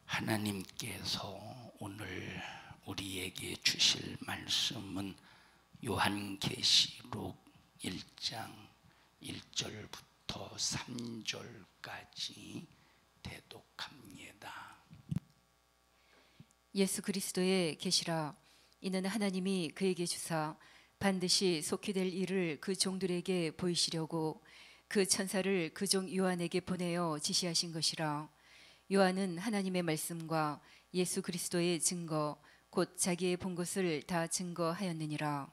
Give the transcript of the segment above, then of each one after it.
하나님께서 오늘 우리에게 주실 말씀은 요한계시록 1장 1절부터 3절까지 대독합니다. 예수 그리스도의 계시라. 이는 하나님이 그에게 주사 반드시 속히 될 일을 그 종들에게 보이시려고 그 천사를 그 종 요한에게 보내어 지시하신 것이라. 요한은 하나님의 말씀과 예수 그리스도의 증거 곧 자기의 본 것을 다 증거하였느니라.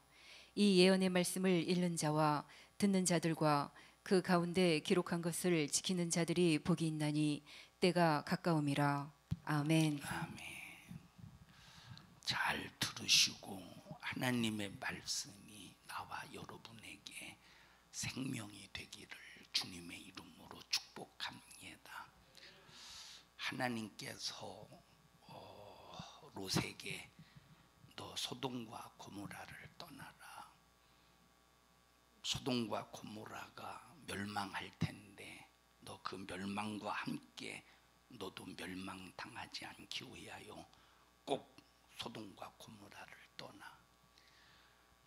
이 예언의 말씀을 읽는 자와 듣는 자들과 그 가운데 기록한 것을 지키는 자들이 복이 있나니 때가 가까움이라. 아멘. 아멘. 잘 들으시고 하나님의 말씀이 나와 여러분에게 생명이 되기를 주님의 이름으로 축복합니다. 하나님께서 롯에게 너 소돔과 고모라를 떠나라. 소돔과 고모라가 멸망할 텐데 너 그 멸망과 함께 너도 멸망당하지 않기 위하여 꼭 소돔과 고모라를 떠나.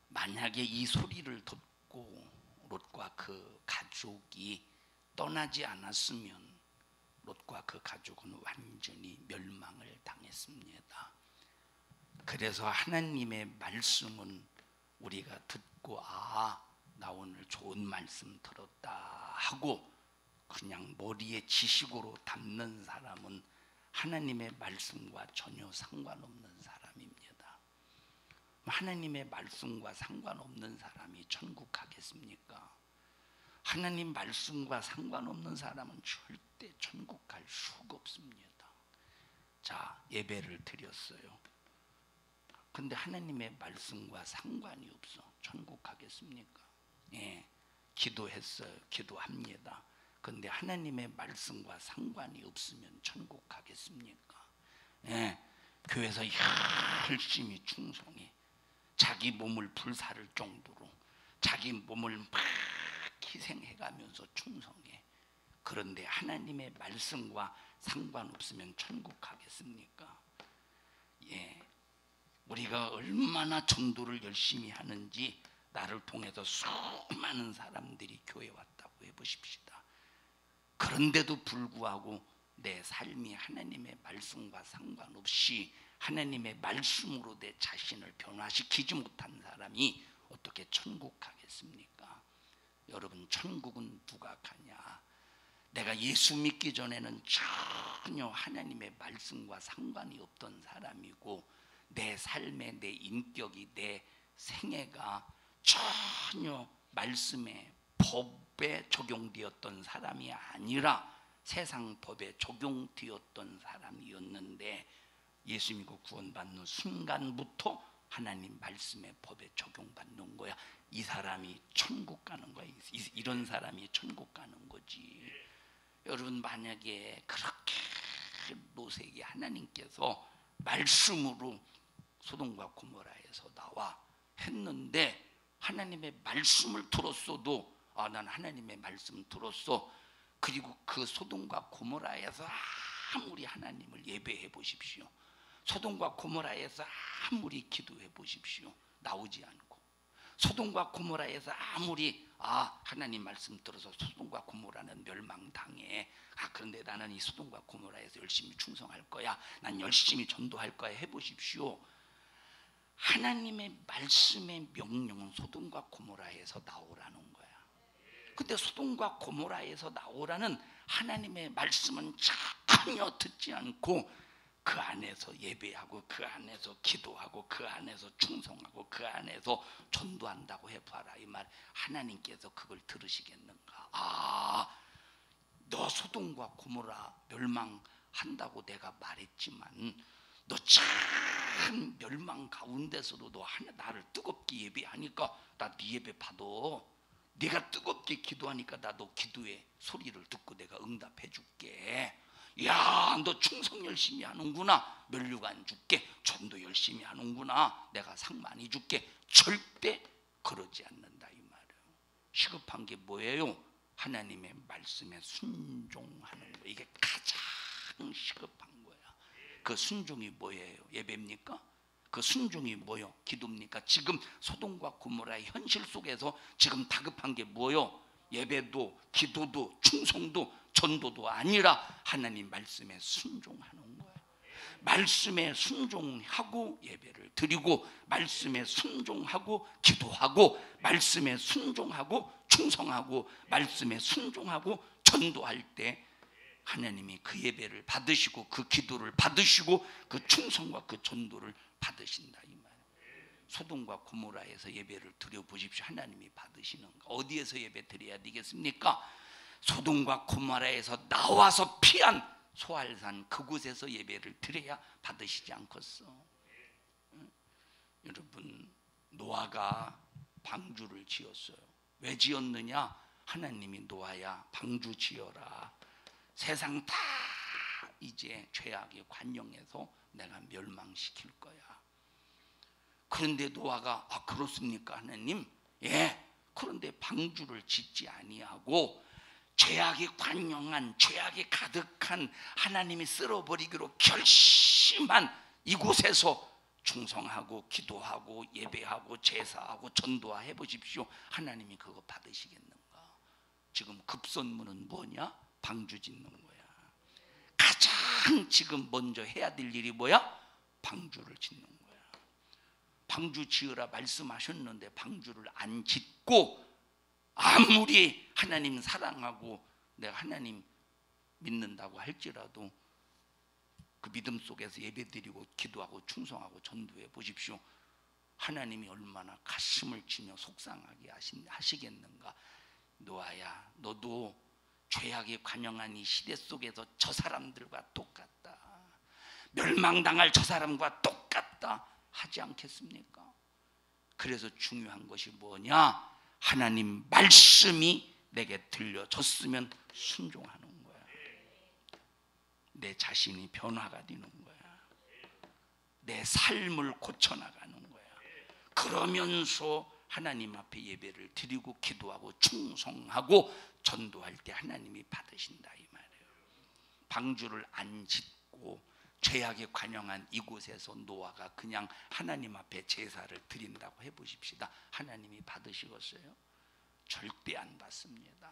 만약에 이 소리를 듣고 롯과 그 가족이 떠나지 않았으면 롯과 그 가족은 완전히 멸망을 당했습니다. 그래서 하나님의 말씀은 우리가 듣고 나 오늘 좋은 말씀 들었다 하고 그냥 머리에 지식으로 담는 사람은 하나님의 말씀과 전혀 상관없는 사람입니다. 하나님의 말씀과 상관없는 사람이 천국 가겠습니까? 하나님 말씀과 상관없는 사람은 절대 천국 갈 수가 없습니다. 자, 예배를 드렸어요. 근데 하나님의 말씀과 상관이 없어. 천국 가겠습니까? 예, 기도했어요. 기도합니다. 근데 하나님의 말씀과 상관이 없으면 천국 가겠습니까? 예, 교회에서 열심히 충성해. 자기 몸을 불사를 정도로 자기 몸을 막 희생해가면서 충성해. 그런데 하나님의 말씀과 상관없으면 천국 가겠습니까? 예, 우리가 얼마나 전도를 열심히 하는지 나를 통해서 수많은 사람들이 교회에 왔다고 해보십시다. 그런데도 불구하고 내 삶이 하나님의 말씀과 상관없이 하나님의 말씀으로 내 자신을 변화시키지 못한 사람이 어떻게 천국 가겠습니까? 여러분, 천국은 누가 가냐? 내가 예수 믿기 전에는 전혀 하나님의 말씀과 상관이 없던 사람이고 내 삶에 내 인격이 내 생애가 전혀 말씀의 법에 적용되었던 사람이 아니라 세상 법에 적용되었던 사람이었는데 예수 믿고 구원받는 순간부터 하나님 말씀의 법에 적용받는 거야. 이 사람이 천국 가는 거야. 이런 사람이 천국 가는 거지. 여러분, 만약에 그렇게 롯에게 하나님께서 말씀으로 소돔과 고모라에서 나와 했는데 하나님의 말씀을 들었어도 난 하나님의 말씀 들었어. 그리고 그 소돔과 고모라에서 아무리 하나님을 예배해 보십시오. 소돔과 고모라에서 아무리 기도해 보십시오. 나오지 않고. 소돔과 고모라에서 아무리 하나님 말씀 들어서 소돔과 고모라는 멸망당해. 그런데 나는 이 소돔과 고모라에서 열심히 충성할 거야. 난 열심히 전도할 거야. 해보십시오. 하나님의 말씀의 명령은 소돔과 고모라에서 나오라는 거야. 근데 소돔과 고모라에서 나오라는 하나님의 말씀은 전혀 듣지 않고 그 안에서 예배하고 그 안에서 기도하고 그 안에서 충성하고 그 안에서 전도한다고 해봐라. 이 말 하나님께서 그걸 들으시겠는가? 너 소돔과 고모라 멸망한다고 내가 말했지만 너 참 멸망 가운데서도 너 나를 뜨겁게 예배하니까 나 네 예배 받아. 네가 뜨겁게 기도하니까 나도 기도의 소리를 듣고 내가 응답해 줄게. 야, 너 충성 열심히 하는구나. 면류관 안 줄게. 전도 열심히 하는구나. 내가 상 많이 줄게. 절대 그러지 않는다 이 말이에요. 시급한 게 뭐예요? 하나님의 말씀에 순종하는 거. 이게 가장 시급한 거야. 그 순종이 뭐예요? 예배입니까? 그 순종이 뭐요? 기도입니까? 지금 소돔과 고모라의 현실 속에서 지금 다급한 게 뭐요? 예배도 기도도 충성도 전도도 아니라 하나님 말씀에 순종하는 거예요. 말씀에 순종하고 예배를 드리고, 말씀에 순종하고 기도하고, 말씀에 순종하고 충성하고, 말씀에 순종하고 전도할 때 하나님이 그 예배를 받으시고 그 기도를 받으시고 그 충성과 그 전도를 받으신다 이 말이에요. 소돔과 고모라에서 예배를 드려 보십시오. 하나님이 받으시는가? 어디에서 예배 드려야 되겠습니까? 소돔과 고모라에서 나와서 피한 소알산 그곳에서 예배를 드려야 받으시지 않겠어? 여러분, 노아가 방주를 지었어요. 왜 지었느냐? 하나님이 노아야 방주 지어라. 세상 다 이제 죄악에 관영해서 내가 멸망시킬 거야. 그런데 노아가 그렇습니까 하나님? 예. 그런데 방주를 짓지 아니하고 죄악에 관영한, 죄악에 가득한, 하나님이 쓸어버리기로 결심한 이곳에서 충성하고 기도하고 예배하고 제사하고 전도해 보십시오. 하나님이 그거 받으시겠는가? 지금 급선무는 뭐냐? 방주 짓는 거야. 가장 지금 먼저 해야 될 일이 뭐야? 방주를 짓는 거야. 방주 지으라 말씀하셨는데 방주를 안 짓고, 아무리 하나님 사랑하고 내가 하나님 믿는다고 할지라도 그 믿음 속에서 예배드리고 기도하고 충성하고 전도해 보십시오. 하나님이 얼마나 가슴을 치며 속상하게 하시겠는가? 노아야, 너도 죄악에 관영한 이 시대 속에서 저 사람들과 똑같다, 멸망당할 저 사람과 똑같다 하지 않겠습니까? 그래서 중요한 것이 뭐냐? 하나님 말씀이 내게 들려졌으면 순종하는 거야. 내 자신이 변화가 되는 거야. 내 삶을 고쳐나가는 거야. 그러면서 하나님 앞에 예배를 드리고 기도하고 충성하고 전도할 때 하나님이 받으신다 이 말이에요. 방주를 안 짓고 죄악에 관영한 이곳에서 노아가 그냥 하나님 앞에 제사를 드린다고 해보십시다. 하나님이 받으시겠어요? 절대 안 받습니다.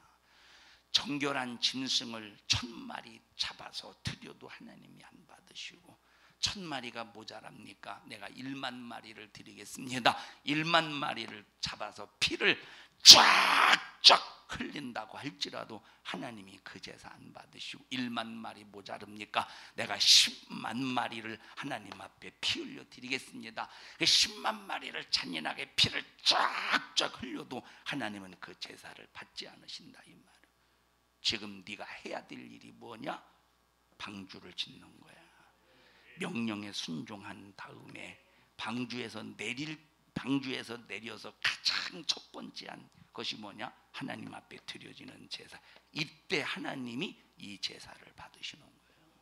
정결한 짐승을 1000마리 잡아서 드려도 하나님이 안 받으시고, 1000마리가 모자랍니까? 내가 1만 마리를 드리겠습니다. 1만 마리를 잡아서 피를 쫙쫙 흘린다고 할지라도 하나님이 그 제사 안 받으시고, 1만 마리 모자릅니까? 내가 10만 마리를 하나님 앞에 피 흘려 드리겠습니다. 10만 마리를 잔인하게 피를 쫙쫙 흘려도 하나님은 그 제사를 받지 않으신다 이 말이에요. 지금 네가 해야 될 일이 뭐냐? 방주를 짓는 거야. 명령에 순종한 다음에 방주에서 내려서 가장 첫 번째 한 것이 뭐냐? 하나님 앞에 드려지는 제사. 이때 하나님이 이 제사를 받으시는 거예요.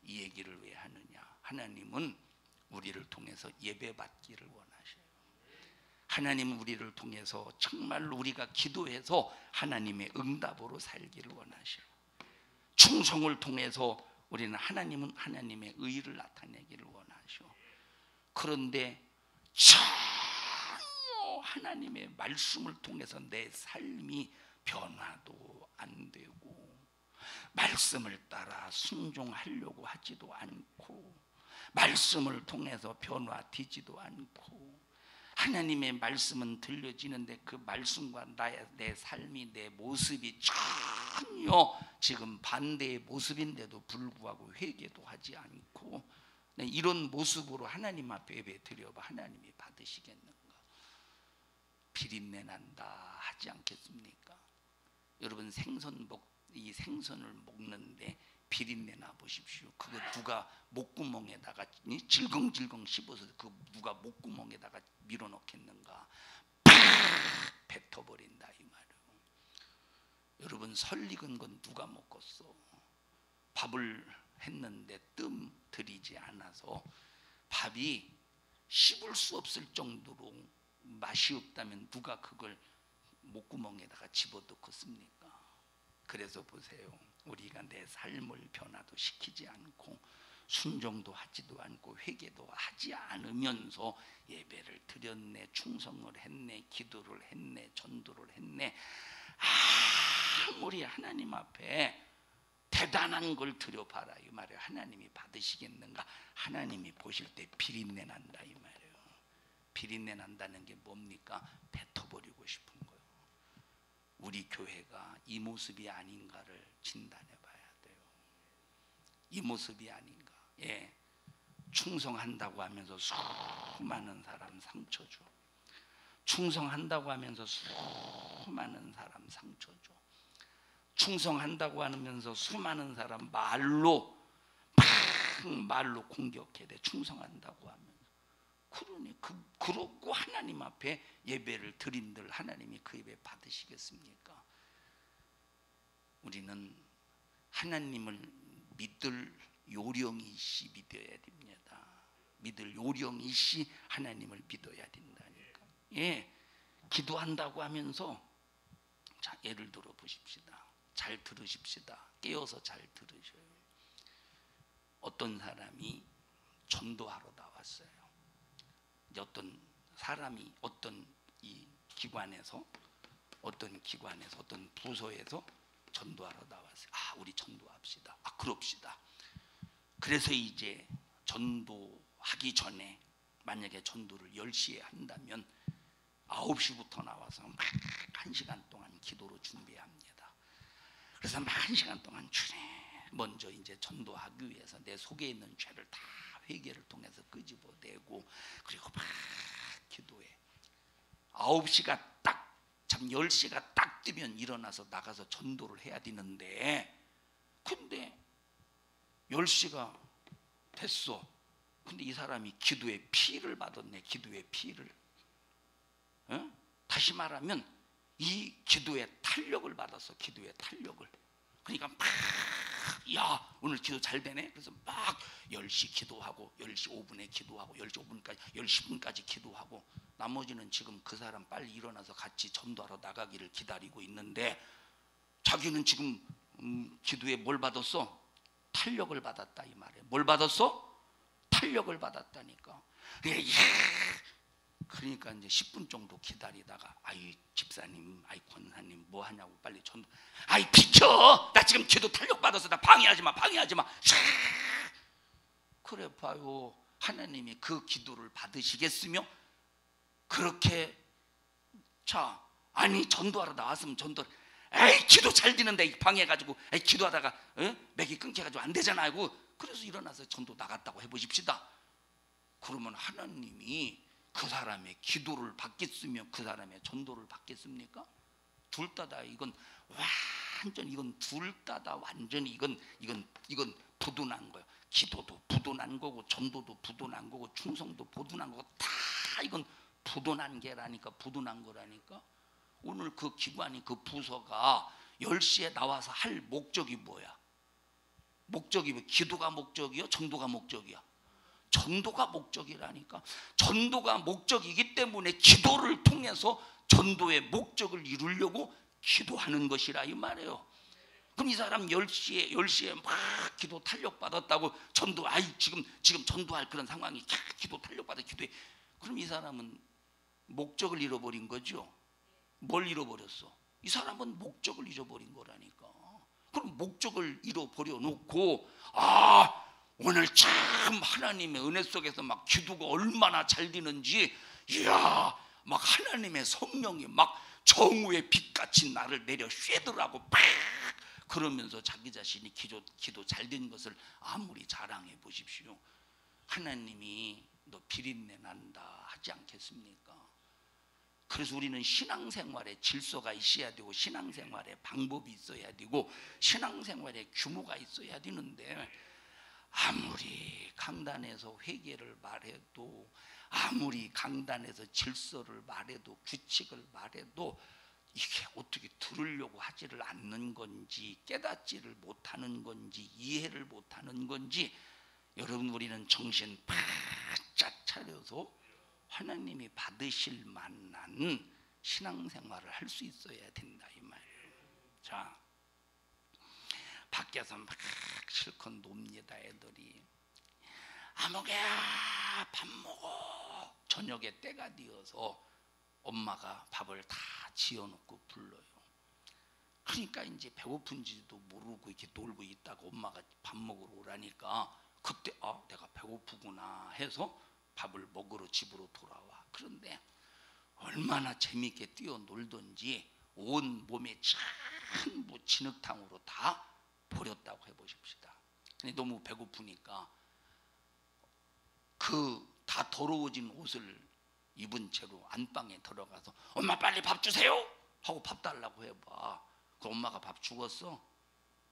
이 얘기를 왜 하느냐? 하나님은 우리를 통해서 예배받기를 원하셔요. 하나님은 우리를 통해서 정말 우리가 기도해서 하나님의 응답으로 살기를 원하셔요. 충성을 통해서 우리는 하나님은 하나님의 의를 나타내기를 원하셔. 그런데 전혀 하나님의 말씀을 통해서 내 삶이 변화도 안 되고, 말씀을 따라 순종하려고 하지도 않고, 말씀을 통해서 변화되지도 않고, 하나님의 말씀은 들려지는데 그 말씀과 내 삶이, 내 모습이 전혀 지금 반대의 모습인데도 불구하고 회개도 하지 않고, 이런 모습으로 하나님 앞에 예배 드려봐. 하나님이 받으시겠는가? 비린내 난다 하지 않겠습니까? 여러분, 이 생선을 먹는데 비린내 나 보십시오. 그거 누가 목구멍에다가 질겅질겅 씹어서 그 누가 목구멍에다가 밀어넣겠는가? 팍 뱉어버린다 이 말이에요. 여러분, 설익은 건 누가 먹겠어? 밥을 했는데 뜸 들이지 않아서 밥이 씹을 수 없을 정도로 맛이 없다면 누가 그걸 목구멍에다가 집어넣겠습니까? 그래서 보세요. 우리가 내 삶을 변화도 시키지 않고 순종도 하지도 않고 회개도 하지 않으면서 예배를 드렸네, 충성을 했네, 기도를 했네, 전도를 했네. 아무리 하나님 앞에 대단한 걸 드려봐라 이 말이에요. 하나님이 받으시겠는가? 하나님이 보실 때 비린내 난다 이 말이에요. 비린내 난다는 게 뭡니까? 뱉어버리고 싶은 거예요. 우리 교회가 이 모습이 아닌가를 진단해 봐야 돼요. 이 모습이 아닌가. 예, 충성한다고 하면서 수많은 사람 상처 줘. 충성한다고 하면서 수많은 사람 상처 줘. 충성한다고 하면서 수많은 사람 말로 공격해 대. 충성한다고 하면서. 그러니 그러고 하나님 앞에 예배를 드린들 하나님이 그 예배 받으시겠습니까? 우리는 하나님을 믿을 요령이시 믿어야 됩니다. 믿을 요령이시 하나님을 믿어야 된다니까. 예, 기도한다고 하면서 자, 예를 들어 보십시다. 잘 들으십시다. 깨어서 잘 들으셔요. 어떤 사람이 전도하러 나왔어요. 이제 어떤 사람이 어떤 이 기관에서 어떤 부서에서 전도하러 나왔어요. 아, 우리 전도합시다. 아, 그럽시다. 그래서 이제 전도하기 전에 만약에 전도를 10시에 한다면 9시부터 나와서 막 1시간 동안 기도로 준비합니다. 그래서 막 1시간 동안 먼저 이제 전도하기 위해서 내 속에 있는 죄를 다 회개를 통해서 끄집어내고 그리고 막 기도해. 9시가 딱, 참 10시가 딱 뜨면 일어나서 나가서 전도를 해야 되는데, 근데 10시가 됐어. 근데 이 사람이 기도의 피를 받았네. 기도의 피를. 어? 다시 말하면 이 기도의 탄력을 받았어. 기도의 탄력을. 그러니까 막, 야, 오늘 기도 잘 되네. 그래서 막 10시 기도하고 10시 5분에 기도하고 10시 5분까지 10시 10분까지 기도하고, 나머지는 지금 그 사람 빨리 일어나서 같이 전도하러 나가기를 기다리고 있는데, 자기는 지금 기도에 뭘 받았어? 탄력을 받았다 이 말이에요. 뭘 받았어? 탄력을 받았다니까. 그러니까 이제 10분 정도 기다리다가, 아이 집사님, 아이 권사님 뭐 하냐고 빨리 전도. 아이 비켜! 나 지금 기도 탄력 받아서 나 방해하지 마. 그래 봐요. 하나님이 그 기도를 받으시겠으며? 그렇게 자, 아니 전도하러 나왔으면 전도. 에이 기도 잘 되는데 방해해가지고, 에이 기도하다가 맥이 끊겨가지고 안 되잖아 하고, 그래서 일어나서 전도 나갔다고 해보십시다. 그러면 하나님이 그 사람의 기도를 받겠으며 그 사람의 전도를 받겠습니까? 둘 다다. 이건 완전, 이건 둘 다다. 완전히 이건 부도난 거예요. 기도도 부도난 거고 전도도 부도난 거고 충성도 부도난 거고, 다 이건 부도난 게라니까. 부도난 거라니까. 오늘 그 기관이, 그 부서가 10시에 나와서 할 목적이 뭐야? 목적이 뭐, 기도가 목적이요? 전도가 목적이야? 전도가 목적이라니까. 전도가 목적이기 때문에 기도를 통해서 전도의 목적을 이루려고 기도하는 것이라 이 말이에요. 그럼 이 사람 10시에 막 기도 탄력 받았다고 전도, 아이 지금 전도할 그런 상황이, 기도 탄력 받아 기도해. 그럼 이 사람은 목적을 잃어버린 거죠. 뭘 잃어버렸어? 이 사람은 목적을 잃어버린 거라니까. 그럼 목적을 잃어버려 놓고, 아, 오늘 참 하나님의 은혜 속에서 막 기도가 얼마나 잘 되는지, 이야, 막 하나님의 성령이 막 정우의 빛같이 나를 내려 쉐더라고 팍, 그러면서 자기 자신이 기도 잘 된 것을 아무리 자랑해 보십시오. 하나님이 너 비린내 난다 하지 않겠습니까? 그래서 우리는 신앙생활에 질서가 있어야 되고, 신앙생활에 방법이 있어야 되고, 신앙생활에 규모가 있어야 되는데, 아무리 강단에서 회개를 말해도, 아무리 강단에서 질서를 말해도, 규칙을 말해도 이게 어떻게 들으려고 하지를 않는 건지, 깨닫지를 못하는 건지, 이해를 못하는 건지, 여러분 우리는 정신 바짝 차려서 하나님이 받으실 만한 신앙생활을 할 수 있어야 된다 이 말이에요. 자, 밖에서 막 실컷 놉니다 애들이. 아무개야 밥 먹어. 저녁에 때가 되어서 엄마가 밥을 다 지어놓고 불러요. 그러니까 이제 배고픈지도 모르고 이렇게 놀고 있다가 엄마가 밥 먹으러 오라니까 그때 내가 배고프구나 해서 밥을 먹으러 집으로 돌아와. 그런데 얼마나 재밌게 뛰어놀던지 온 몸에 전부 진흙탕으로 다 버렸다고 해보십시다. 근데 너무 배고프니까 그 다 더러워진 옷을 입은 채로 안방에 들어가서 엄마 빨리 밥 주세요 하고 밥 달라고 해봐. 그 엄마가 밥 주겠어?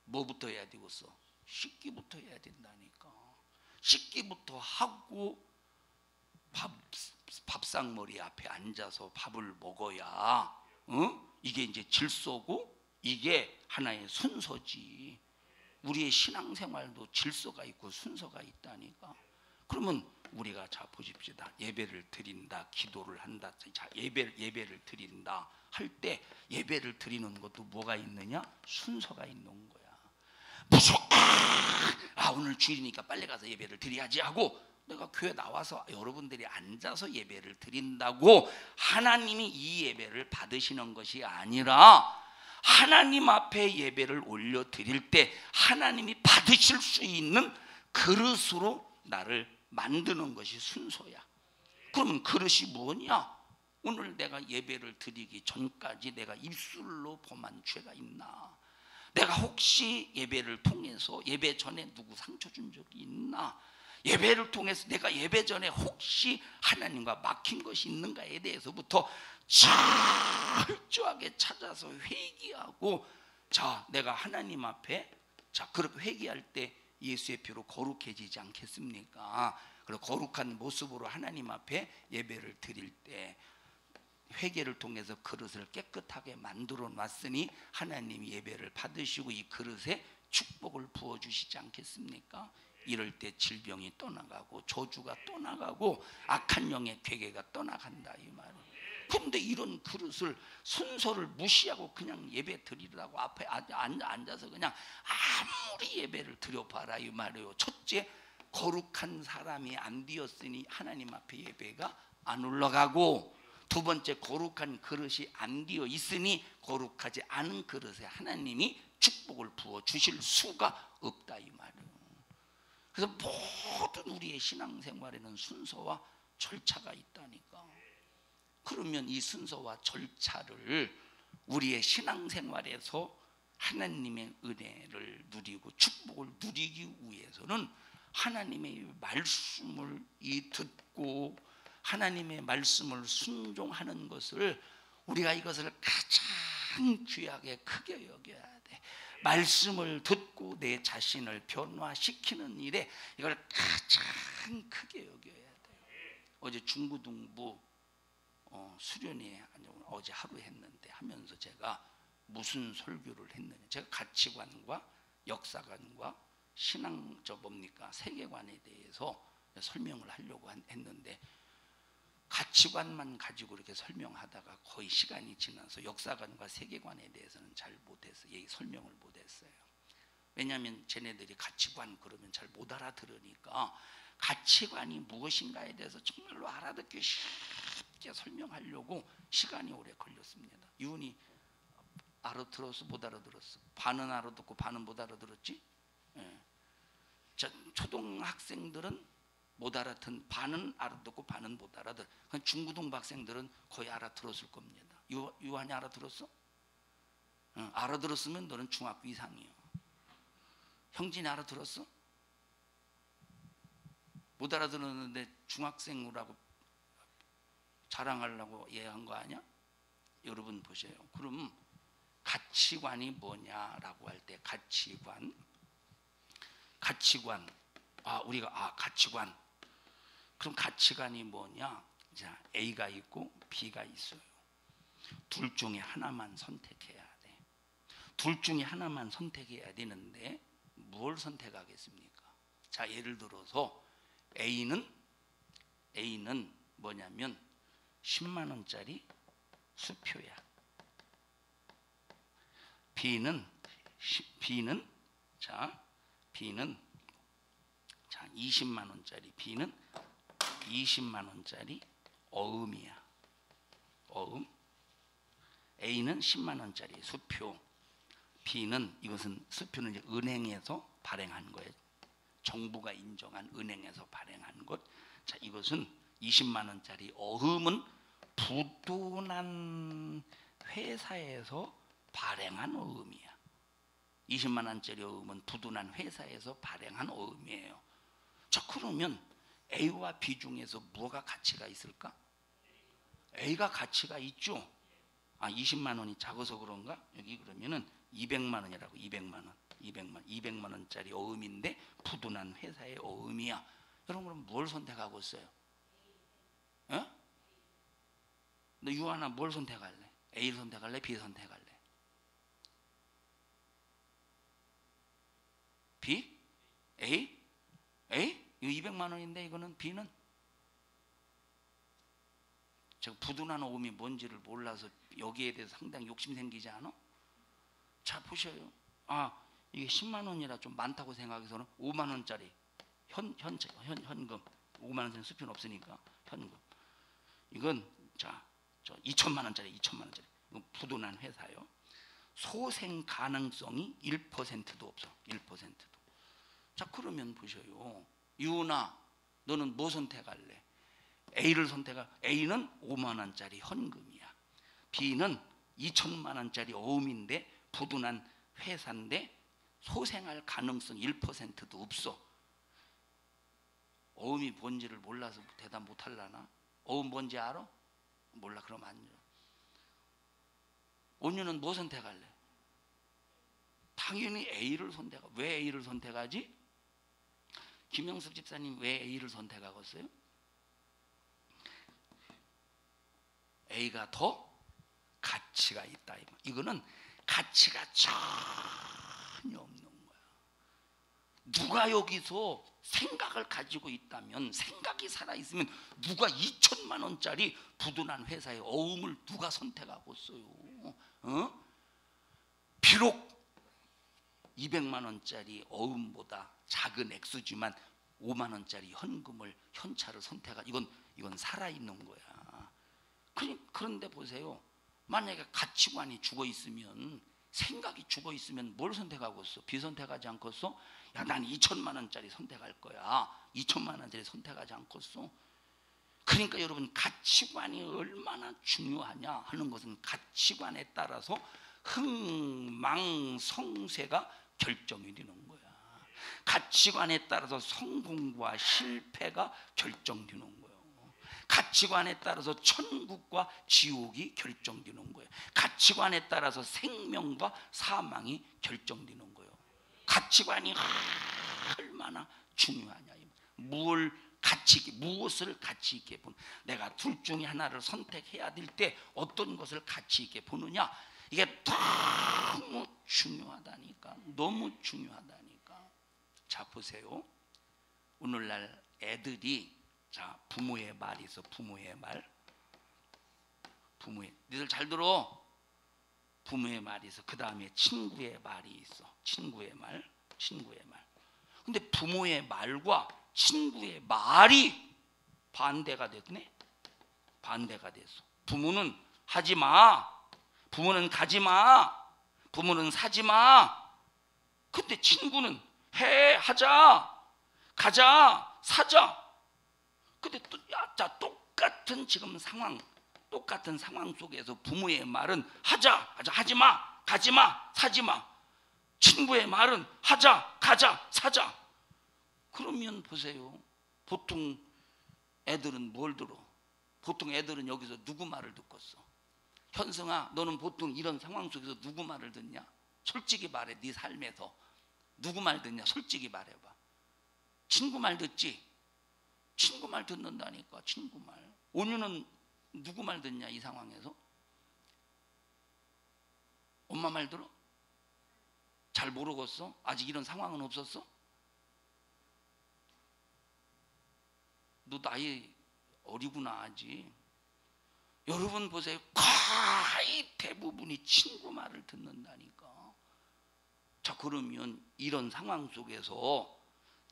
뭐부터 해야 되겠어? 씻기부터 해야 된다니까. 씻기부터 하고 밥상머리 앞에 앉아서 밥을 먹어야 이게 이제 질서고 이게 하나의 순서지. 우리의 신앙생활도 질서가 있고 순서가 있다니까. 그러면 우리가 자 보십시다. 예배를 드린다, 기도를 한다. 자 예배를 드린다 할 때 예배를 드리는 것도 뭐가 있느냐? 순서가 있는 거야. 무조건 오늘 주일이니까 빨리 가서 예배를 드려야지 하고 내가 교회 나와서 여러분들이 앉아서 예배를 드린다고 하나님이 이 예배를 받으시는 것이 아니라 하나님 앞에 예배를 올려 드릴 때 하나님이 받으실 수 있는 그릇으로 나를 만드는 것이 순서야. 그러면 그릇이 뭐냐? 오늘 내가 예배를 드리기 전까지 내가 입술로 범한 죄가 있나? 내가 혹시 예배를 통해서 예배 전에 누구 상처 준 적이 있나? 예배를 통해서 내가 예배 전에 혹시 하나님과 막힌 것이 있는가에 대해서부터 철저하게 찾아서 회개하고 자 내가 하나님 앞에 자 그렇게 회개할 때 예수의 피로 거룩해지지 않겠습니까? 그리고 거룩한 모습으로 하나님 앞에 예배를 드릴 때 회개를 통해서 그릇을 깨끗하게 만들어 놨으니 하나님이 예배를 받으시고 이 그릇에 축복을 부어주시지 않겠습니까? 이럴 때 질병이 떠나가고 저주가 떠나가고 악한 영의 괴계가 떠나간다 이 말이에요. 그런데 이런 그릇을 순서를 무시하고 그냥 예배 드리라고 앞에 앉아서 그냥 아무리 예배를 드려봐라 이 말이에요. 첫째 거룩한 사람이 안 되었으니 하나님 앞에 예배가 안 올라가고 두 번째 거룩한 그릇이 안 되어 있으니 거룩하지 않은 그릇에 하나님이 축복을 부어 주실 수가 없다 이 말이에요. 그래서 모든 우리의 신앙생활에는 순서와 절차가 있다니까. 그러면 이 순서와 절차를 우리의 신앙생활에서 하나님의 은혜를 누리고 축복을 누리기 위해서는 하나님의 말씀을 듣고 하나님의 말씀을 순종하는 것을 우리가 이것을 가장 귀하게 크게 여겨야 돼. 말씀을 듣고 내 자신을 변화시키는 일에 이걸 가장 크게 여겨야 돼요. 어제 중고등부 수련회 어제 하루 했는데 하면서 제가 무슨 설교를 했느냐. 제가 가치관과 역사관과 신앙 세계관에 대해서 설명을 하려고 했는데 가치관만 가지고 이렇게 설명하다가 거의 시간이 지나서 역사관과 세계관에 대해서는 잘 못했어요. 설명을 못했어요. 왜냐하면 쟤네들이 가치관 그러면 잘 못 알아들으니까 가치관이 무엇인가에 대해서 정말로 알아듣기 쉽게 설명하려고 시간이 오래 걸렸습니다. 유은이 알아들었어? 못 알아들었어? 반은 알아듣고 반은 못 알아들었지? 예. 자, 초등학생들은 못 알아듣는 반은 알아듣고 반은 못 알아들. 중고등부 학생들은 거의 알아들었을 겁니다. 유한이 알아들었어? 응, 알아들었으면 너는 중학교 이상이요. 형진이 알아들었어? 못 알아들었는데 중학생이라고 자랑하려고 얘기한 거 아니야? 여러분 보세요. 그럼 가치관이 뭐냐라고 할 때 가치관 우리가 가치관 그럼 가치관이 뭐냐? 자, A가 있고 B가 있어요. 둘 중에 하나만 선택해야 돼. 둘 중에 하나만 선택해야 되는데 뭘 선택하겠습니까? 자, 예를 들어서 A는 뭐냐면 10만 원짜리 수표야. B는 20만 원짜리 B는 20만 원짜리 어음이야. 어음. A는 10만 원짜리 수표. B는 이것은 수표는 이제 은행에서 발행한 거예요. 정부가 인정한 은행에서 발행한 것. 자, 이것은 20만 원짜리 어음은 부도난 회사에서 발행한 어음이야. 20만 원짜리 어음은 부도난 회사에서 발행한 어음이에요. 자, 그러면 A와 B 중에서 뭐가 가치가 있을까? A가 가치가 있죠. 20만 원이 작아서 그런가? 여기 그러면은 200만 원이라고. 200만 원짜리 어음인데 부도난 회사의 어음이야. 여러분 그럼 뭘 선택하고 있어요? 어? 너 유한아 뭘 선택할래? A를 선택할래? B 선택할래? B? A? A? 이거 200만 원인데 이거는 B는? 제가 부도난 어음이 뭔지를 몰라서 여기에 대해서 상당히 욕심 생기지 않아? 자, 보셔요. 이게 10만 원이라 좀 많다고 생각해서는 5만 원짜리 현금 5만 원짜리 수표는 없으니까 현금. 이건 자, 2천만 원짜리 이건 부도난 회사요. 소생 가능성이 1%도 없어. 1%도. 자, 그러면 보셔요. 유은아, 너는 뭐 선택할래? A를 선택할. A는 5만 원짜리 현금이야. B는 2천만 원짜리 어음인데 부도난 회사인데 소생할 가능성 1%도 없어. 어음이 뭔지를 몰라서 대답 못하려나? 어음 뭔지 알아? 몰라. 그럼 안 줘. 온유는 뭐 선택할래? 당연히 A를 선택하. 왜 A를 선택하지? 김영숙 집사님 왜 A를 선택하겠어요? A가 더 가치가 있다. 이거는 가치가 전혀 없는 거야. 누가 여기서 생각을 가지고 있다면, 생각이 살아있으면 누가 2천만 원짜리 부도난 회사의 어음을 누가 선택하고 있어요? 비록 200만 원짜리 어음보다 작은 액수지만 5만 원짜리 현금을 현찰을 선택한 이건 살아있는 거야. 그런데 보세요. 만약에 가치관이 죽어 있으면, 생각이 죽어 있으면 뭘 선택하고 있어? B 선택하지 않겠어? 야, 난 2천만 원짜리 선택할 거야. 2천만 원짜리 선택하지 않겠어? 그러니까 여러분, 가치관이 얼마나 중요하냐 하는 것은 가치관에 따라서 흥망성쇠가 결정이 되는 거야. 가치관에 따라서 성공과 실패가 결정되는 거예요. 가치관에 따라서 천국과 지옥이 결정되는 거예요. 가치관에 따라서 생명과 사망이 결정되는 거예요. 가치관이 얼마나 중요하냐. 무엇을 가치 있게 보는. 내가 둘 중에 하나를 선택해야 될 때 어떤 것을 가치 있게 보느냐. 이게 너무 중요하다니까. 너무 중요하다니까. 자, 보세요. 오늘날 애들이, 자, 부모의 말이 있어. 부모의 말. 니들 잘 들어. 부모의 말이 있어. 그 다음에 친구의 말이 있어. 친구의 말. 근데 부모의 말과 친구의 말이 반대가 됐네. 반대가 됐어. 부모는 하지 마. 부모는 가지 마. 부모는 사지 마. 근데 친구는 해, 하자, 가자, 사자. 근데 똑같은 지금 상황, 똑같은 상황 속에서 부모의 말은 하자, 하지 마, 가지 마, 사지 마. 친구의 말은 하자, 가자, 사자. 그러면 보세요. 보통 애들은 뭘 들어? 보통 애들은 여기서 누구 말을 듣겠어? 현승아, 너는 보통 이런 상황 속에서 누구 말을 듣냐? 솔직히 말해. 네 삶에서 누구 말 듣냐? 솔직히 말해봐. 친구 말 듣지? 친구 말 듣는다니까. 친구 말. 온유는 누구 말 듣냐? 이 상황에서? 엄마 말 들어? 잘 모르겠어? 아직 이런 상황은 없었어? 너 나이 어리구나 아직. 여러분 보세요. 거의 대부분이 친구 말을 듣는다니까. 자, 그러면 이런 상황 속에서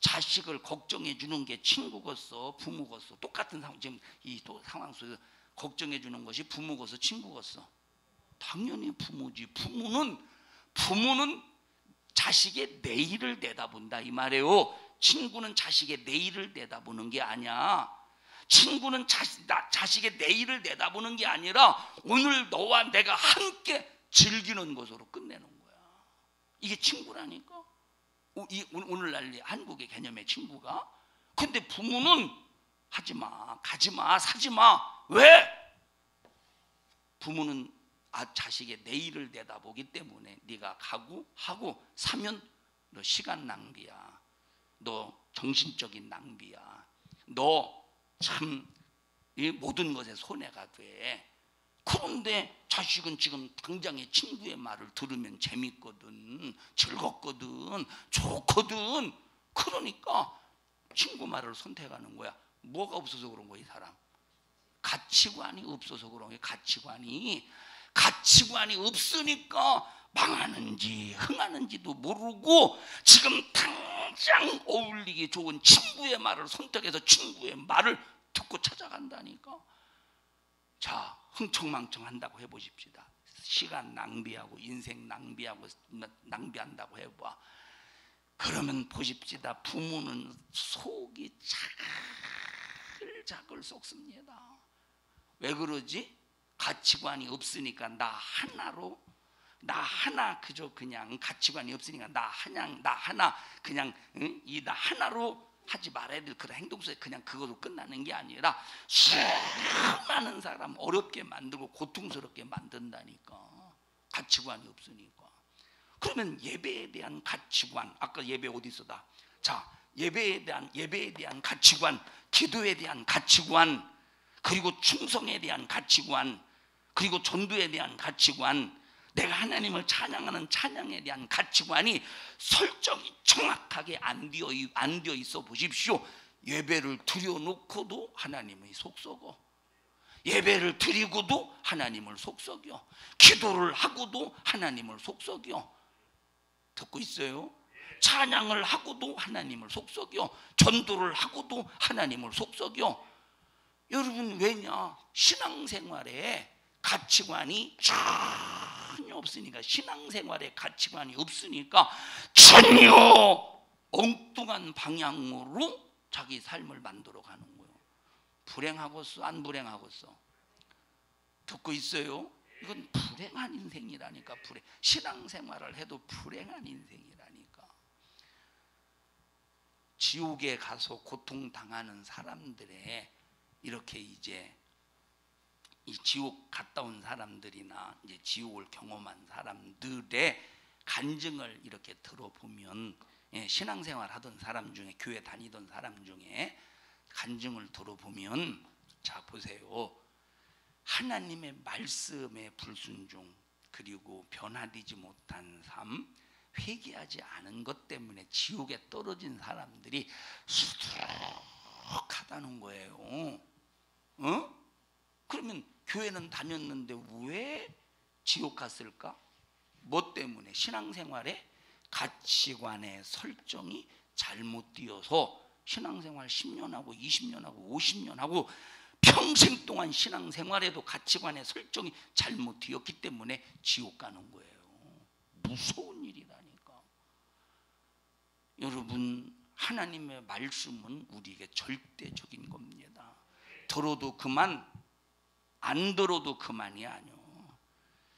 자식을 걱정해 주는 게 친구겠어, 부모겠어? 똑같은 상황, 지금 이 상황 속에서 걱정해 주는 것이 부모겠어, 친구겠어? 당연히 부모지. 부모는 자식의 내일을 내다본다 이 말이에요. 친구는 자식의 내일을 내다보는 게 아니야. 친구는 자식의 내일을 내다보는 게 아니라 오늘 너와 내가 함께 즐기는 것으로 끝내는 거야. 이게 친구라니까. 오늘날 한국의 개념의 친구가. 근데 부모는 하지마, 가지마, 사지마. 왜? 부모는 자식의 내일을 내다보기 때문에 네가 가고 하고 사면 너 시간 낭비야, 너 정신적인 낭비야, 너 참 모든 것에 손해가 돼. 그런데 자식은 지금 당장에 친구의 말을 들으면 재밌거든, 즐겁거든, 좋거든. 그러니까 친구 말을 선택하는 거야. 뭐가 없어서 그런 거야 이 사람? 가치관이 없어서 그런 거야. 가치관이 없으니까 망하는지 흥하는지도 모르고 지금 당장 어울리기 좋은 친구의 말을 선택해서 친구의 말을 듣고 찾아간다니까. 자, 흥청망청 한다고 해보십시다. 시간 낭비하고 인생 낭비한다고 해봐. 그러면 보십시다. 부모는 속이 자글자글 썩습니다. 왜 그러지? 가치관이 없으니까 나 하나 그저 그냥 가치관이 없으니까 나 하나 그냥 이 나 하나로 하지 말아야 될 그런 행동 속에 그냥 그것으로 끝나는 게 아니라 수많은 사람 어렵게 만들고 고통스럽게 만든다니까. 가치관이 없으니까. 그러면 예배에 대한 가치관, 아까 예배 어디 있어다? 자, 예배에 대한 가치관, 기도에 대한 가치관, 그리고 충성에 대한 가치관, 그리고 전도에 대한 가치관, 내가 하나님을 찬양하는 찬양에 대한 가치관이 설정이 정확하게 안 되어 있어 보십시오. 예배를 드려놓고도 하나님의 속썩어. 예배를 드리고도 하나님을 속썩여. 기도를 하고도 하나님을 속썩여. 듣고 있어요? 찬양을 하고도 하나님을 속썩여. 전도를 하고도 하나님을 속썩여. 여러분 왜냐? 신앙생활에 가치관이 전혀 없으니까, 신앙생활에 가치관이 없으니까 전혀 엉뚱한 방향으로 자기 삶을 만들어 가는 거예요. 불행하겠어? 안 불행하겠어? 듣고 있어요? 이건 불행한 인생이라니까. 신앙생활을 해도 불행한 인생이라니까. 지옥에 가서 고통당하는 사람들의 이렇게 이제 이 지옥 갔다 온 사람들이나 이제 지옥을 경험한 사람들의 간증을 이렇게 들어보면, 신앙생활 하던 사람 중에, 교회 다니던 사람 중에 간증을 들어보면, 자 보세요. 하나님의 말씀에 불순종, 그리고 변화되지 못한 삶, 회개하지 않은 것 때문에 지옥에 떨어진 사람들이 수두룩하다는 거예요. 그러면 교회는 다녔는데 왜 지옥 갔을까? 뭐 때문에? 신앙생활에 가치관의 설정이 잘못되어서 신앙생활 10년하고 20년하고 50년하고 평생 동안 신앙생활에도 가치관의 설정이 잘못되었기 때문에 지옥 가는 거예요. 무서운 일이라니까. 여러분, 하나님의 말씀은 우리에게 절대적인 겁니다. 들어도 그만, 안 들어도 그만이 아니요.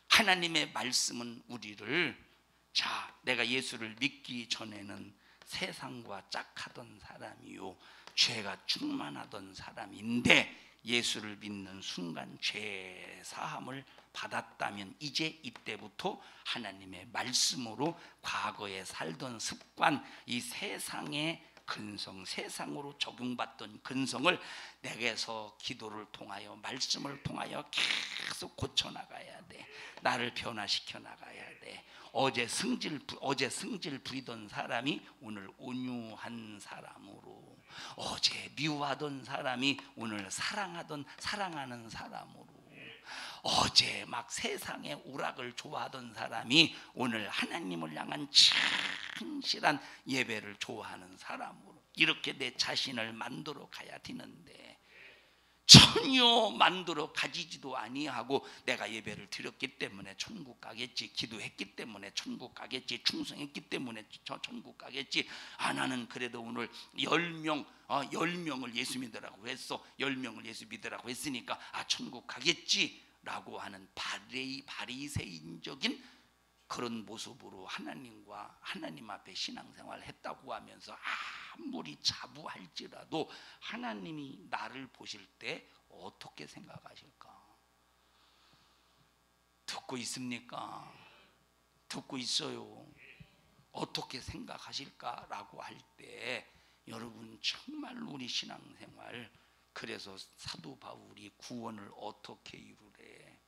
하나님의 말씀은 우리를, 자, 내가 예수를 믿기 전에는 세상과 짝하던 사람이요, 죄가 충만하던 사람인데 예수를 믿는 순간 죄 사함을 받았다면 이제 이때부터 하나님의 말씀으로 과거에 살던 습관, 이 세상의 근성, 세상으로 적용받던 근성을 내게서 기도를 통하여, 말씀을 통하여 계속 고쳐나가야 돼. 나를 변화시켜 나가야 돼. 어제 승질 부리던 사람이 오늘 온유한 사람으로, 어제 미워하던 사람이 오늘 사랑하는 사람으로, 어제 막 세상의 오락을 좋아하던 사람이 오늘 하나님을 향한 진실한 예배를 좋아하는 사람으로 이렇게 내 자신을 만들어 가야 되는데 전혀 만들어 가지지도 아니하고 내가 예배를 드렸기 때문에 천국 가겠지, 기도했기 때문에 천국 가겠지, 충성했기 때문에 천국 가겠지. 나는 그래도 오늘 10명을 예수 믿으라고 했어. 10명을 예수 믿으라고 했으니까 천국 가겠지 라고 하는 바리새인적인 그런 모습으로 하나님 앞에 신앙생활을 했다고 하면서 아무리 자부할지라도 하나님이 나를 보실 때 어떻게 생각하실까? 듣고 있습니까? 듣고 있어요. 어떻게 생각하실까라고 할 때 여러분 정말 우리 신앙생활, 그래서 사도 바울이 구원을 어떻게 이루래?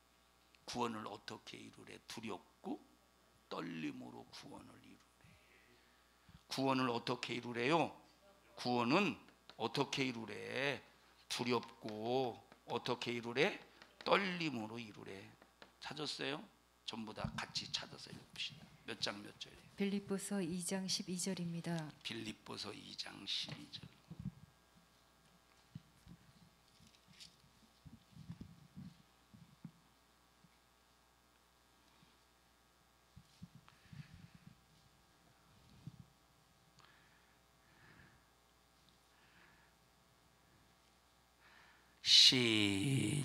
구원을 어떻게 이루래? 두렵고 떨림으로 구원을 이루래. 구원을 어떻게 이루래요? 구원은 어떻게 이루래? 두렵고 어떻게 이루래? 떨림으로 이루래. 찾았어요? 전부 다 같이 찾아서 읽읍시다. 몇 장 몇 절이에요? 빌립보서 2장 12절입니다. 빌립보서 2장 12절.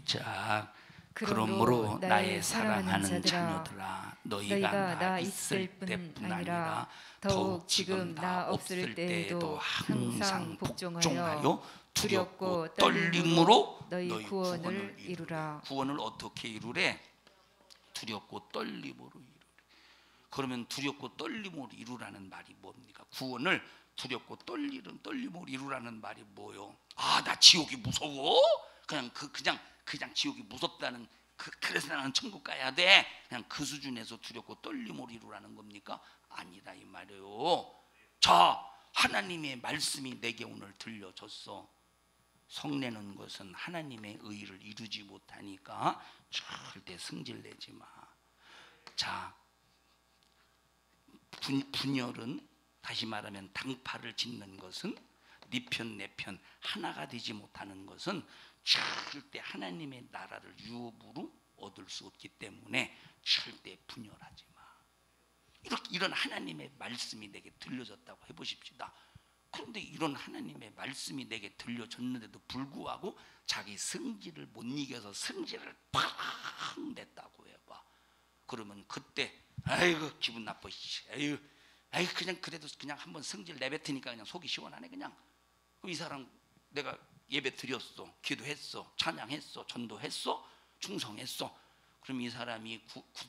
시작. 그러므로 나의 사랑하는 자녀들아, 너희가 나 있을 때뿐 아니라 더욱 지금 나 없을 때에도 항상 복종하여 두렵고 떨림으로 너희 구원을 이루라. 구원을 어떻게 이루래? 두렵고 떨림으로 이루래. 그러면 두렵고 떨림으로 이루라는 말이 뭡니까? 구원을 두렵고 떨림으로 이루라는 말이 뭐요? 나 지옥이 무서워? 그냥 지옥이 무섭다는 그래서 나는 천국 가야 돼. 그냥 그 수준에서 두렵고 떨림으로 이루라는 겁니까? 아니다 이 말이에요. 자, 하나님의 말씀이 내게 오늘 들려졌어. 성내는 것은 하나님의 의를 이루지 못하니까 절대 승질내지 마. 자, 분열은, 다시 말하면 당파를 짓는 것은, 네 편 내 편 하나가 되지 못하는 것은 절대 하나님의 나라를 유업으로 얻을 수 없기 때문에 절대 분열하지 마. 이런 하나님의 말씀이 내게 들려졌다고 해보십시다. 그런데 이런 하나님의 말씀이 내게 들려졌는데도 불구하고 자기 성질을 못 이겨서 성질을 팍 냈다고 해봐. 그러면 그때 아이고 기분 나빠. 아이고 그냥 그래도 그냥 한번 성질 내뱉으니까 그냥 속이 시원하네. 그냥 이 사람 내가 예배 드렸어, 기도했어, 찬양했어, 전도했어, 충성했어. 그럼 이 사람이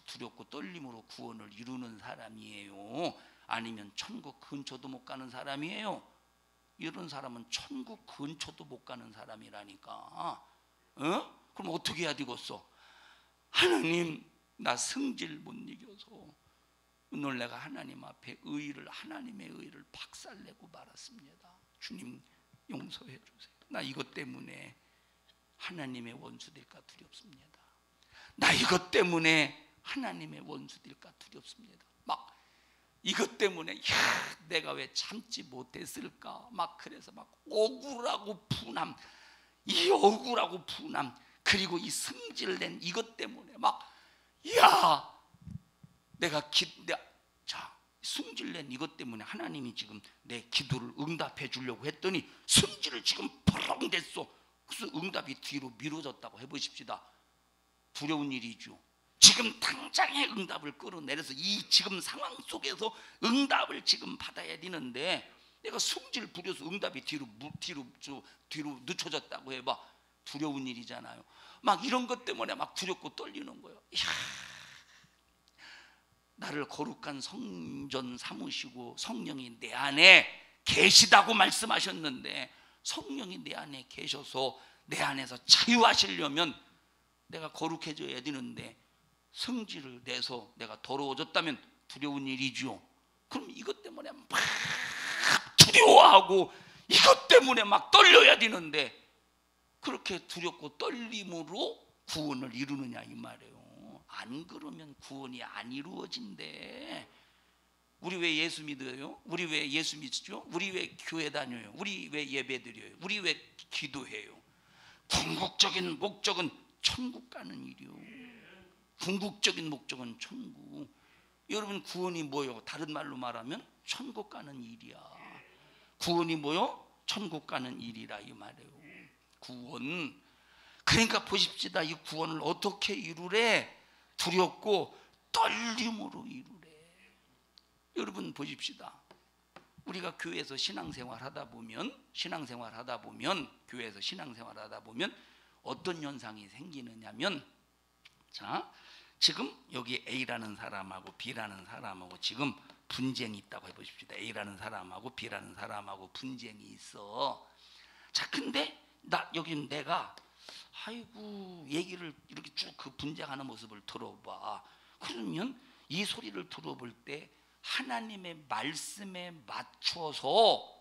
두렵고 떨림으로 구원을 이루는 사람이에요? 아니면 천국 근처도 못 가는 사람이에요? 이런 사람은 천국 근처도 못 가는 사람이라니까. 그럼 어떻게 해야 되겠어? 하나님, 나 성질 못 이겨서 오늘 내가 하나님 앞에 하나님의 의를 박살내고 말았습니다. 주님 용서해 주세요. 나 이것 때문에 하나님의 원수 될까 두렵습니다. 나 이것 때문에 하나님의 원수 될까 두렵습니다. 막 이것 때문에 내가 왜 참지 못했을까? 막 그래서 막 억울하고 분함, 이 억울하고 분함, 그리고 이 성질낸 이것 때문에 막 승질낸 이것 때문에 하나님이 지금 내 기도를 응답해 주려고 했더니 성질을 지금 펄렁 댔어. 그래서 응답이 뒤로 미뤄졌다고 해보십시다. 두려운 일이죠. 지금 당장의 응답을 끌어내려서 이 지금 상황 속에서 응답을 지금 받아야 되는데 내가 성질 부려서 응답이 뒤로 늦춰졌다고 해봐. 두려운 일이잖아요. 막 이런 것 때문에 막 두렵고 떨리는 거예요. 나를 거룩한 성전 삼으시고 성령이 내 안에 계시다고 말씀하셨는데 성령이 내 안에 계셔서 내 안에서 자유하시려면 내가 거룩해져야 되는데 성질을 내서 내가 더러워졌다면 두려운 일이죠. 그럼 이것 때문에 막 두려워하고 이것 때문에 막 떨려야 되는데 그렇게 두렵고 떨림으로 구원을 이루느냐 이 말이에요. 안 그러면 구원이 안 이루어진대. 우리 왜 예수 믿어요? 우리 왜 예수 믿죠? 우리 왜 교회 다녀요? 우리 왜 예배 드려요? 우리 왜 기도해요? 궁극적인 목적은 천국 가는 일이요. 궁극적인 목적은 천국. 여러분 구원이 뭐요? 다른 말로 말하면 천국 가는 일이야. 구원이 뭐요? 천국 가는 일이라 이 말이에요. 구원. 그러니까 보십시다. 이 구원을 어떻게 이루래? 두렵고 떨림으로 이루래. 여러분 보십시다. 우리가 교회에서 신앙생활 하다 보면 교회에서 신앙생활 하다 보면 어떤 현상이 생기느냐면, 자, 지금 여기 A라는 사람하고 B라는 사람하고 지금 분쟁이 있다고 해보십시다. A라는 사람하고 B라는 사람하고 분쟁이 있어. 자, 근데 여기 내가 아이고 얘기를 이렇게 쭉 그 분쟁하는 모습을 들어봐. 그러면 이 소리를 들어볼 때 하나님의 말씀에 맞춰서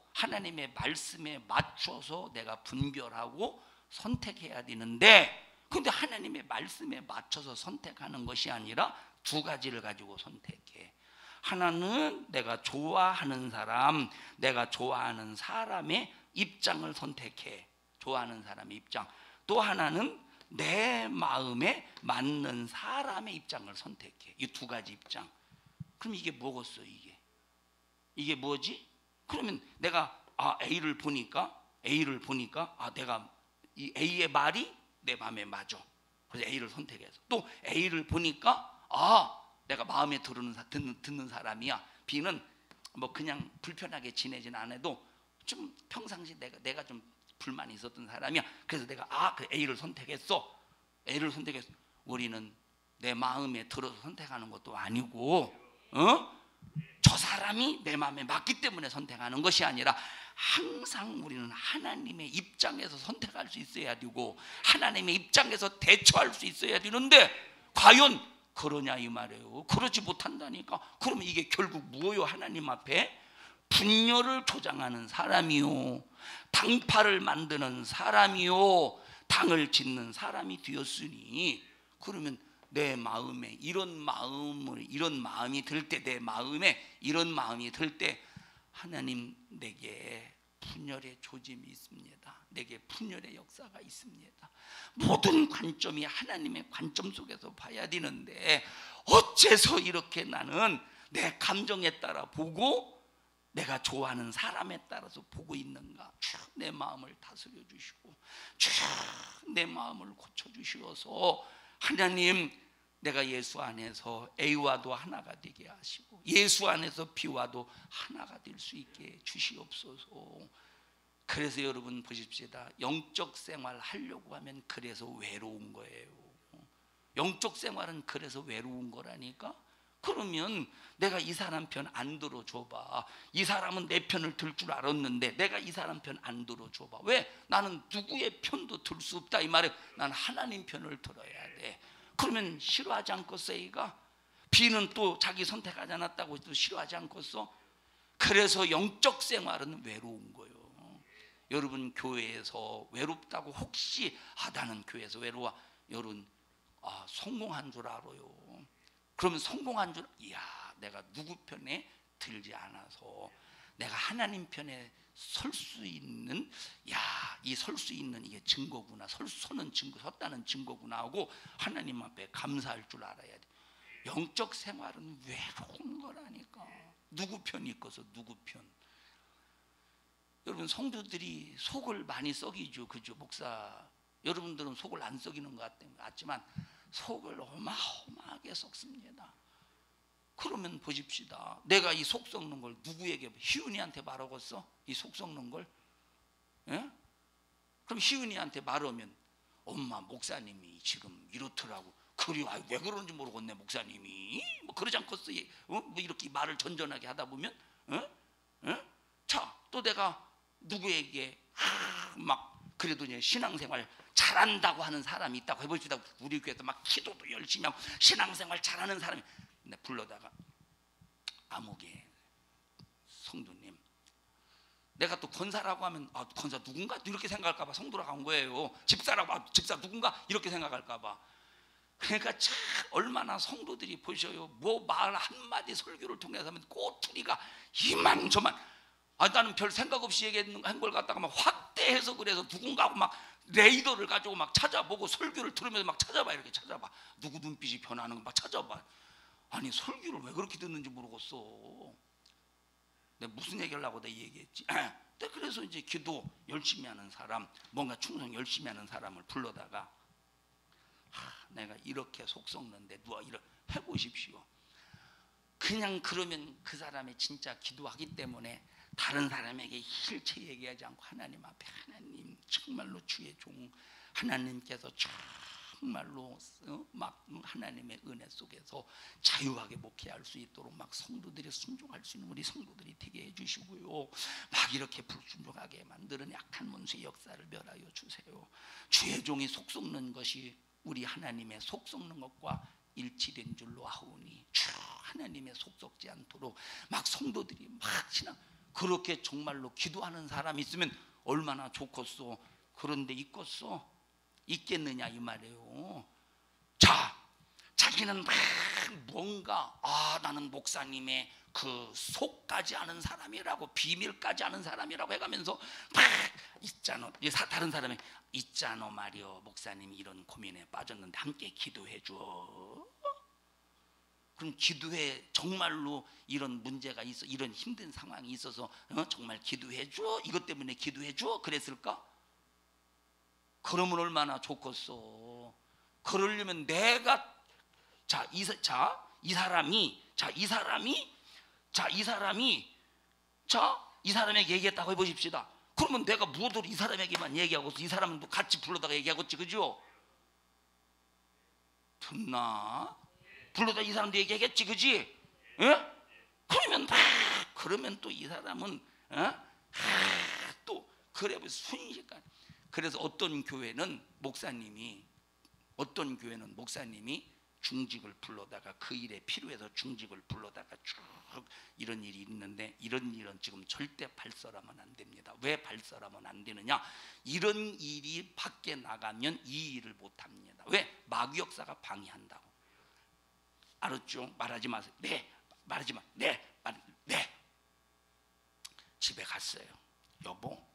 내가 분별하고 선택해야 되는데, 근데 하나님의 말씀에 맞춰서 선택하는 것이 아니라 두 가지를 가지고 선택해. 하나는 내가 좋아하는 사람의 입장을 선택해. 좋아하는 사람의 입장. 또 하나는 내 마음에 맞는 사람의 입장을 선택해. 이 두 가지 입장. 그럼 이게 뭐겠어? 이게 뭐지? 그러면 내가 A를 보니까 내가 이 A의 말이 내 마음에 맞아. 그래서 A를 선택해서, 또 A를 보니까 내가 마음에 듣는 사람이야. B는 뭐 그냥 불편하게 지내진 않아도 좀 평상시 내가 좀 불만이 있었던 사람이야. 그래서 내가 그 A를 선택했어. 우리는 내 마음에 들어서 선택하는 것도 아니고, 저 사람이 내 마음에 맞기 때문에 선택하는 것이 아니라 항상 우리는 하나님의 입장에서 선택할 수 있어야 되고 하나님의 입장에서 대처할 수 있어야 되는데, 과연 그러냐 이 말이에요. 그러지 못한다니까. 그러면 이게 결국 뭐요? 하나님 앞에 분열을 조장하는 사람이요, 당파를 만드는 사람이요, 당을 짓는 사람이 되었으니, 그러면 내 마음에 이런 마음이 들 때 하나님, 내게 분열의 조짐이 있습니다. 내게 분열의 역사가 있습니다. 모든 관점이 하나님의 관점 속에서 봐야 되는데 어째서 이렇게 나는 내 감정에 따라 보고 내가 좋아하는 사람에 따라서 보고 있는가? 내 마음을 다스려 주시고 내 마음을 고쳐 주시어서, 하나님, 내가 예수 안에서 A와도 하나가 되게 하시고 예수 안에서 B와도 하나가 될 수 있게 주시옵소서. 그래서 여러분 보십시다. 영적 생활 하려고 하면 그래서 외로운 거예요. 영적 생활은 그래서 외로운 거라니까. 그러면 내가 이 사람 편 안 들어줘봐. 이 사람은 내 편을 들 줄 알았는데 내가 이 사람 편 안 들어줘봐. 왜? 나는 누구의 편도 들 수 없다 이 말이에요. 난 하나님 편을 들어야 돼. 그러면 싫어하지 않겠어? A가? B는 또 자기 선택하지 않았다고 또 싫어하지 않겠어? 그래서 영적 생활은 외로운 거예요. 여러분 교회에서 외롭다고 혹시 나는 교회에서 외로워, 여러분 성공한 줄 알아요. 그러면 성공한 줄, 내가 누구 편에 들지 않아서 내가 하나님 편에 설 수 있는, 이 설 수 있는 이게 증거구나, 섰다는 증거구나 하고 하나님 앞에 감사할 줄 알아야 돼. 영적 생활은 외로운 거라니까. 누구 편이 있어서 누구 편. 여러분 성도들이 속을 많이 썩이죠, 그죠? 목사 여러분들은 속을 안 썩이는 것 같지만 속을 어마어마하게 썩습니다. 그러면 보십시다. 내가 이 속 썩는 걸 누구에게, 희은이한테 말하겠어? 이 속 썩는 걸? 예? 그럼 희은이한테 말하면 엄마 목사님이 지금 이렇더라고. 그래, 왜 그러는지 모르겠네 목사님이. 뭐 그러지 않겠어? 뭐 이렇게 말을 전전하게 하다 보면, 자, 또 내가 누구에게 막 그래도 이제 신앙생활 잘한다고 하는 사람이 있다고 해봅시다. 우리 교회에서 막 기도도 열심히 하고 신앙생활 잘하는 사람이, 근데 불러다가 아무개 성도님, 내가 또 권사라고 하면 권사 누군가 이렇게 생각할까 봐 성도라고 한 거예요. 집사라고 집사 누군가 이렇게 생각할까 봐. 그러니까 참 얼마나 성도들이 보셔요. 뭐 말 한마디 설교를 통해서 하면 꼬투리가 이만저만. 나는 별 생각 없이 얘기한 걸 갖다가 막 확대해서 그래서 누군가하고 막 레이더를 가지고 막 찾아보고 설교를 들으면서 막 찾아봐. 이렇게 찾아봐. 누구 눈빛이 변하는 거 막 찾아봐. 아니 설교를 왜 그렇게 듣는지 모르겠어. 내가 무슨 얘기를 하고 내가 얘기했지. 그래서 이제 기도 열심히 하는 사람, 뭔가 충성 열심히 하는 사람을 불러다가 내가 이렇게 속 썩는데 누가 이렇게 해보십시오. 그냥 그러면 그 사람이 진짜 기도하기 때문에 다른 사람에게 실체 얘기하지 않고 하나님 앞에 하나님 정말로 주의 종 하나님께서 정말로 막 하나님의 은혜 속에서 자유하게 목회할 수 있도록 막 성도들이 순종할 수 있는 우리 성도들이 되게 해주시고요. 막 이렇게 불순종하게 만드는 약한 문수의 역사를 멸하여 주세요. 주의 종이 속 썩는 것이 우리 하나님의 속 썩는 것과 일치된 줄로 아오니 주 하나님의 속 썩지 않도록 막 성도들이 막 신앙 그렇게 정말로 기도하는 사람이 있으면 얼마나 좋겠어. 그런데 있겠느냐 이 말이에요. 자, 자기는 막 뭔가 나는 목사님의 그 속까지 아는 사람이라고 비밀까지 아는 사람이라고 해가면서 막 있잖아. 다른 사람이 있잖아 말이요. 목사님이 이런 고민에 빠졌는데 함께 기도해 줘. 그럼 기도해. 정말로 이런 문제가 있어, 이런 힘든 상황이 있어서 정말 기도해 줘. 이것 때문에 기도해 줘. 그랬을까? 그러면 얼마나 좋겠어. 그러려면 내가 이 사람에게 얘기했다고 해보십시다. 그러면 내가 무엇으로 이 사람에게만 얘기하고 이 사람은 같이 불러다가 얘기하겠지, 그죠? 듣나? 불러다 이 사람도 얘기하겠지, 그지? 예? 그러면 또 이 사람은 또 그래 순식간. 그래서 어떤 교회는 목사님이 중직을 불러다가 그 일에 필요해서 중직을 불러다가 쭉 이런 일이 있는데 이런 일은 지금 절대 발설하면 안 됩니다. 왜 발설하면 안 되느냐? 이런 일이 밖에 나가면 이 일을 못 합니다. 왜? 마귀 역사가 방해한다고. 알았죠? 말하지 마세요. 네, 말하지 마. 네. 집에 갔어요. 여보,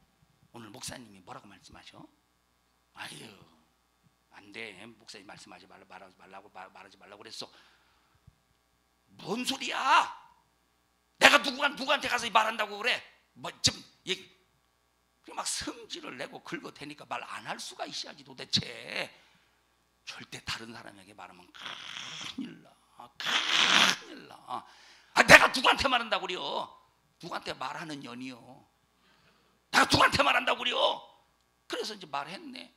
오늘 목사님이 뭐라고 말씀하셔? 아유, 안 돼. 목사님 말씀하지 말라고 말하지 말라고 그랬어. 뭔 소리야? 내가 누구한테 가서 말한다고 그래? 막 성질을 내고 긁어대니까 말 안 할 수가 있어야지 도대체. 절대 다른 사람에게 말하면 큰일 나. 내가 누구한테 말한다고 그래요? 누구한테 말하는 년이요. 내가 누구한테 말한다고 그래요? 그래서 이제 말했네.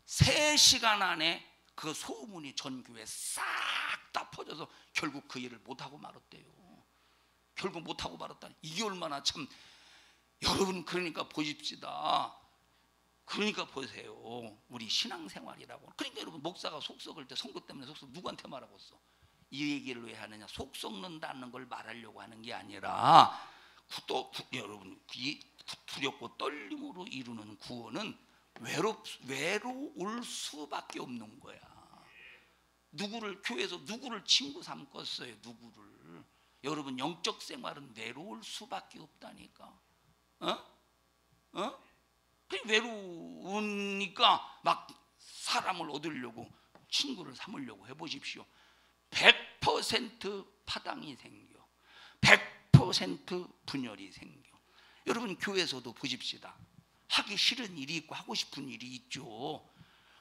3시간 안에 그 소문이 전 교회에 싹 다 퍼져서 결국 그 일을 못하고 말았대요. 결국 못하고 말았다니. 이게 얼마나 참. 여러분 그러니까 보십시다. 그러니까 보세요. 우리 신앙생활이라고. 그러니까 여러분 목사가 속 썩을 때 성도 때문에 속 썩 누구한테 말하고 있어? 이 얘기를 왜 하느냐? 속 썩는다는 걸 말하려고 하는 게 아니라 여러분 두렵고 떨림으로 이루는 구원은 외로울 수밖에 없는 거야. 교회에서 누구를 친구 삼겠어요? 누구를? 여러분 영적 생활은 외로울 수밖에 없다니까. 외로우니까 막 사람을 얻으려고 친구를 삼으려고 해보십시오. 100% 파당이 생겨. 100% 분열이 생겨. 여러분 교회에서도 보십시다. 하기 싫은 일이 있고 하고 싶은 일이 있죠.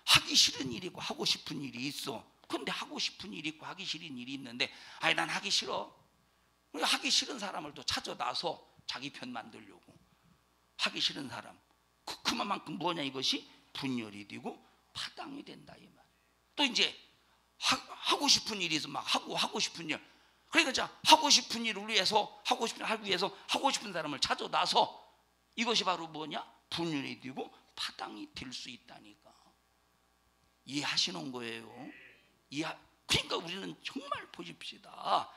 하기 싫은 일이 있고 하고 싶은 일이 있어. 근데 하고 싶은 일이 있고 하기 싫은 일이 있는데 난 하기 싫어. 하기 싫은 사람을 또 찾아놔서 자기 편 만들려고. 하기 싫은 사람. 그만큼 뭐냐 이것이 분열이 되고 파당이 된다 이 말. 또 이제 하고 싶은 일이 있어. 막 하고 싶은 일. 그러니까 하고 싶은 일을 위해서 하고 싶은 사람을 찾아놔서 이것이 바로 뭐냐? 분열이 되고 파당이 될 수 있다니까. 이해하시는 거예요? 그러니까 우리는 정말 보십시다.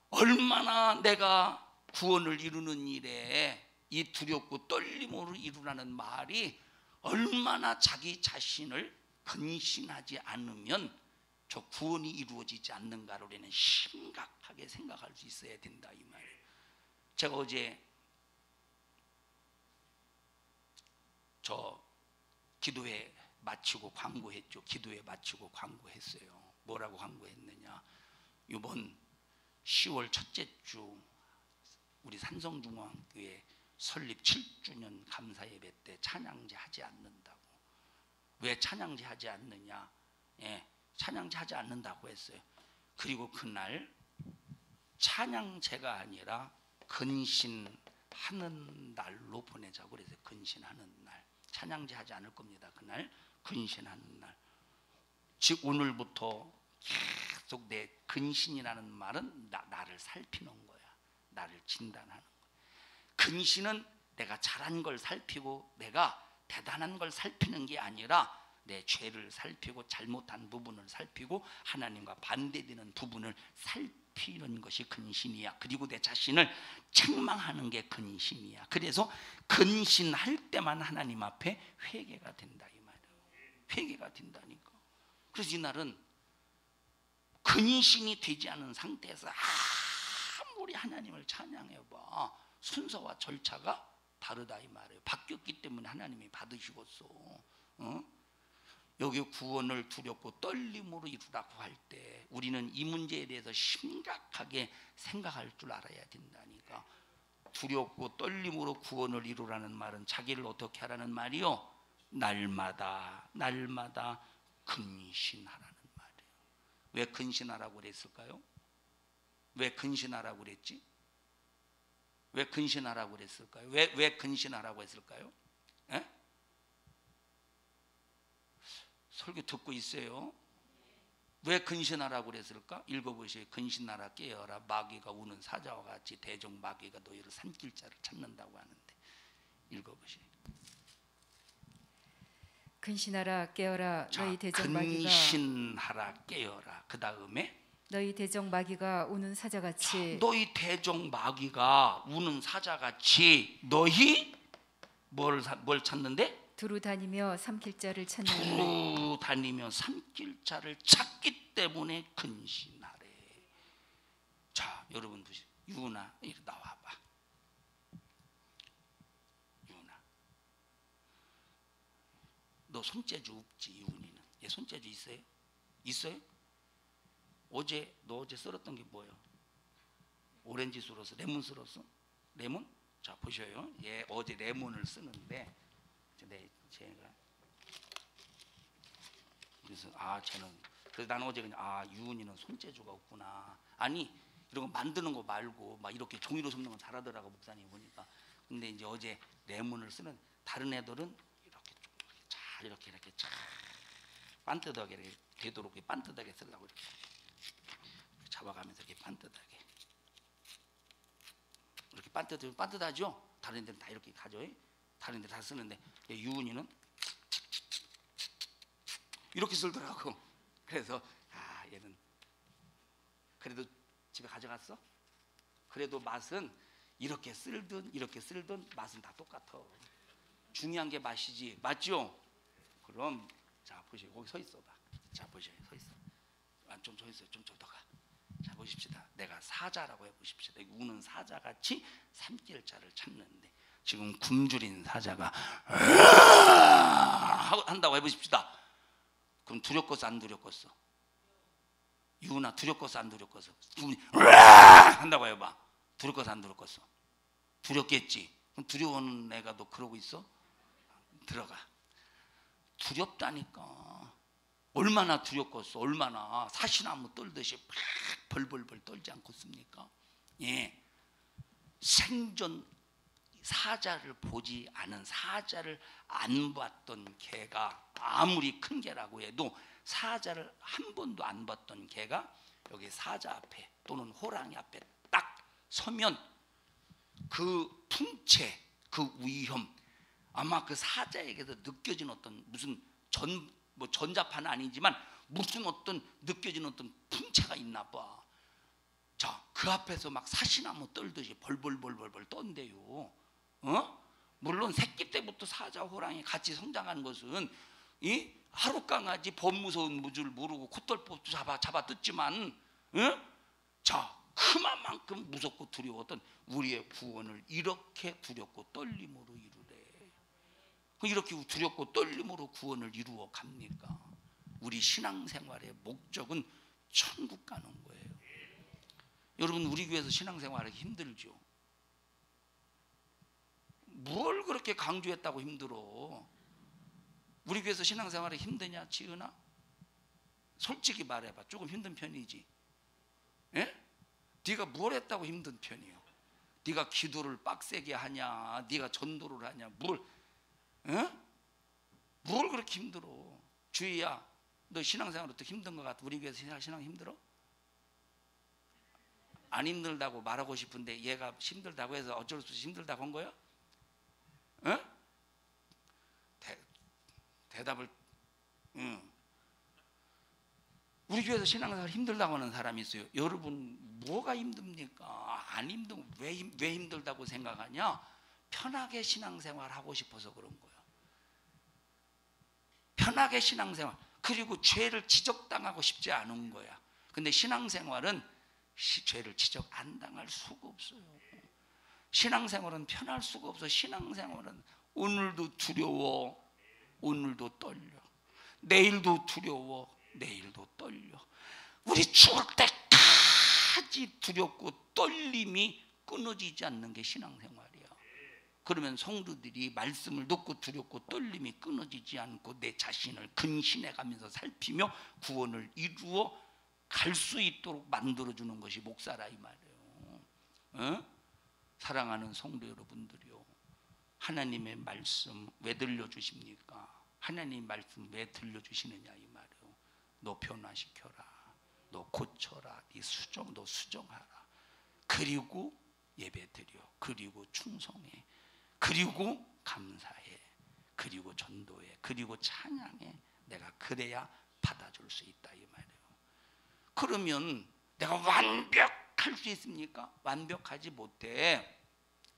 얼마나 내가 구원을 이루는 일에 이 두렵고 떨림으로 이루라는 말이 얼마나 자기 자신을 근신하지 않으면 저 구원이 이루어지지 않는가를 우리는 심각하게 생각할 수 있어야 된다 이 말이에요. 제가 어제 저 기도회 마치고 광고했죠. 기도회 마치고 광고했어요. 뭐라고 광고했느냐? 이번 10월 첫째 주 우리 산성중앙교회 설립 7주년 감사예배 때 찬양제 하지 않는다고. 왜 찬양제 하지 않느냐? 예, 찬양제 하지 않는다고 했어요. 그리고 그날 찬양제가 아니라 근신하는 날로 보내자고 그래서 근신하는 날. 찬양제 하지 않을 겁니다. 그날 근신하는 날. 즉 오늘부터 계속 내 근신이라는 말은 나를 살피는 거야. 나를 진단하는 거야. 근신은 내가 잘한 걸 살피고 내가 대단한 걸 살피는 게 아니라 내 죄를 살피고 잘못한 부분을 살피고 하나님과 반대되는 부분을 살피는 것이 근신이야. 그리고 내 자신을 책망하는 게 근신이야. 그래서 근신할 때만 하나님 앞에 회개가 된다 이 말이에요. 회개가 된다니까. 그래서 이날은 근신이 되지 않은 상태에서 아무리 하나님을 찬양해봐 순서와 절차가 다르다 이 말이에요. 바뀌었기 때문에 하나님이 받으시겠어. 여기 구원을 두렵고 떨림으로 이루라고 할 때 우리는 이 문제에 대해서 심각하게 생각할 줄 알아야 된다니까. 두렵고 떨림으로 구원을 이루라는 말은 자기를 어떻게 하라는 말이요? 날마다 근신하라는 말이에요. 왜 근신하라고 그랬을까요? 왜 근신하라고 그랬지? 왜 근신하라고 그랬을까요? 왜 근신하라고 했을까요? 에? 설교 듣고 있어요? 왜 근신하라고 그랬을까? 읽어보세요. 근신하라 깨어라 마귀가 우는 사자와 같이 대적 마귀가 너희를 산길자를 찾는다고 하는데 읽어보세요. 근신하라 깨어라 자, 너희 대적 마귀가 근신하라 깨어라. 그 다음에 너희 대적 마귀가 우는 사자같이 너희 대적 마귀가 우는 사자같이 너희 뭘 찾는데? 두루 다니며 삼킬 자를 찾는 두루 다니며 삼킬 자를 찾기 때문에 근신하래. 자, 여러분 보시죠. 유나 이리 나와봐. 유나, 너 손재주 없지? 유은이는 얘 손재주 있어요? 있어요? 너 어제 썰었던 게 뭐예요? 오렌지 썰었어? 레몬 썰었어? 레몬? 자 보셔요. 얘 어제 레몬을 쓰는데 제가 그래서 쟤는 그래서 나는 어제 그냥 유은이는 손재주가 없구나. 아니 이런 거 만드는 거 말고 막 이렇게 종이로 섞는 건 잘하더라고 목사님 보니까. 근데 이제 어제 레몬을 쓰는 다른 애들은 이렇게 잘 이렇게 잘 반듯하게 이렇게 되도록 반듯하게 쓰려고 이렇게 잡아가면서 이렇게 반듯하게 이렇게 반듯하죠. 다른 애들은 다 이렇게 가져. 다른 애들 다 쓰는데 유은이는 이렇게 쓸더라고. 그래서 얘는 그래도 집에 가져갔어? 그래도 맛은 이렇게 쓸든 맛은 다 똑같아. 중요한 게 맛이지. 맞죠? 그럼 자 보시오. 거기 서 있어 봐. 자 보시오. 서 있어. 좀 서 있어요. 좀 더 가. 자 보십시다. 내가 사자라고 해보십시다. 우는 사자같이 삼킬 자를 찾는데 지금 굶주린 사자가 한다고 해보십시다. 그럼 두렵겠어 안 두렵겠어? 유은아 두렵겠어 안 두렵겠어? 한다고 해봐. 두렵겠어 안 두렵겠어? 두렵겠지. 그럼 두려운 애가 너 그러고 있어? 들어가. 두렵다니까. 얼마나 두렵겠어? 얼마나 사시나무 떨듯이 막 벌벌벌 떨지 않겠습니까? 예, 생전 사자를 보지 않은, 사자를 안 봤던 개가 아무리 큰 개라고 해도 사자를 한 번도 안 봤던 개가 여기 사자 앞에 또는 호랑이 앞에 딱 서면 그 풍채, 그 위험, 아마 그 사자에게서 느껴진 어떤 무슨 전자파는 아니지만 무슨 어떤 느껴지는 어떤 풍채가 있나 봐. 자, 그 앞에서 막 사시나무 떨듯이 벌벌벌벌 떤대요. 물론 새끼 때부터 사자, 호랑이 같이 성장하는 것은 이 하루 강아지 범 무서운 무줄 모르고 콧돌법도 잡아 뜯지만, 자, 그만큼 무섭고 두려웠던 우리의 구원을 이렇게 두렵고 떨림으로 이루래. 이렇게 두렵고 떨림으로 구원을 이루어 갑니까? 우리 신앙생활의 목적은 천국 가는 거예요. 여러분, 우리 교회에서 신앙생활하기 힘들죠? 뭘 그렇게 강조했다고 힘들어? 우리 교회에서 신앙생활이 힘드냐, 지은아? 솔직히 말해봐. 조금 힘든 편이지? 예? 네가 뭘 했다고 힘든 편이요? 네가 기도를 빡세게 하냐, 네가 전도를 하냐, 뭘 그렇게 힘들어? 주희야, 너 신앙생활 어떻게 힘든 것 같아? 우리 교회에서 신앙 힘들어? 안 힘들다고 말하고 싶은데 얘가 힘들다고 해서 어쩔 수 없이 힘들다고 한 거야? 대답을 우리 교회에서 신앙생활 힘들다고 하는 사람이 있어요. 여러분, 뭐가 힘듭니까? 안 힘든, 왜 힘들다고 생각하냐? 편하게 신앙생활 하고 싶어서 그런 거야. 편하게 신앙생활, 그리고 죄를 지적당하고 싶지 않은 거야. 근데 신앙생활은 죄를 지적 안 당할 수가 없어요. 신앙생활은 편할 수가 없어. 신앙생활은 오늘도 두려워, 오늘도 떨려. 내일도 두려워, 내일도 떨려. 우리 죽을 때까지 두렵고 떨림이 끊어지지 않는 게 신앙생활이야. 그러면 성도들이 말씀을 듣고 두렵고 떨림이 끊어지지 않고 내 자신을 근신해 가면서 살피며 구원을 이루어 갈 수 있도록 만들어주는 것이 목사라 이 말이에요. 사랑하는 성도 여러분들이요, 하나님의 말씀 왜 들려주십니까? 하나님 말씀 왜 들려주시느냐 이 말이에요. 너 변화시켜라, 너 고쳐라, 너 수정하라. 그리고 예배드려, 그리고 충성해, 그리고 감사해, 그리고 전도해, 그리고 찬양해. 내가 그래야 받아줄 수 있다 이 말이에요. 그러면 내가 완벽할 수 있습니까? 완벽하지 못해.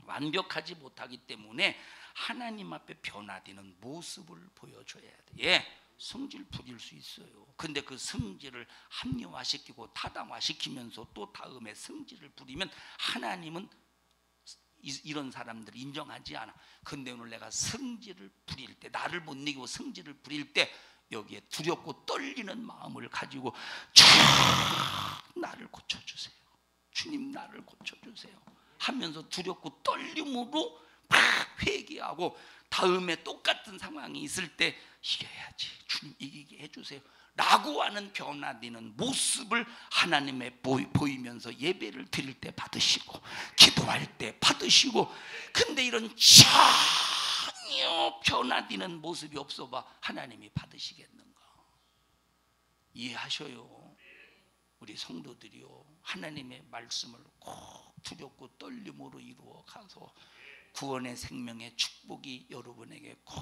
완벽하지 못하기 때문에 하나님 앞에 변화되는 모습을 보여줘야 돼. 예, 성질 부릴 수 있어요. 근데 그 성질을 합리화시키고 타당화시키면서 또 다음에 성질을 부리면 하나님은 이런 사람들을 인정하지 않아. 근데 오늘 내가 성질을 부릴 때, 나를 못 이기고 성질을 부릴 때 여기에 두렵고 떨리는 마음을 가지고 나를 고쳐주세요, 주님 나를 고쳐주세요 하면서 두렵고 떨림으로 막 회개하고 다음에 똑같은 상황이 있을 때 이겨야지, 주님 이기게 해주세요 라고 하는 변화되는 모습을 하나님의 보이면서 예배를 드릴 때 받으시고 기도할 때 받으시고. 근데 이런 전혀 변화되는 모습이 없어 봐 하나님이 받으시겠는가? 이해하셔요. 우리 성도들이요, 하나님의 말씀을 꼭 두렵고 떨림으로 이루어 가서 구원의 생명의 축복이 여러분에게 꼭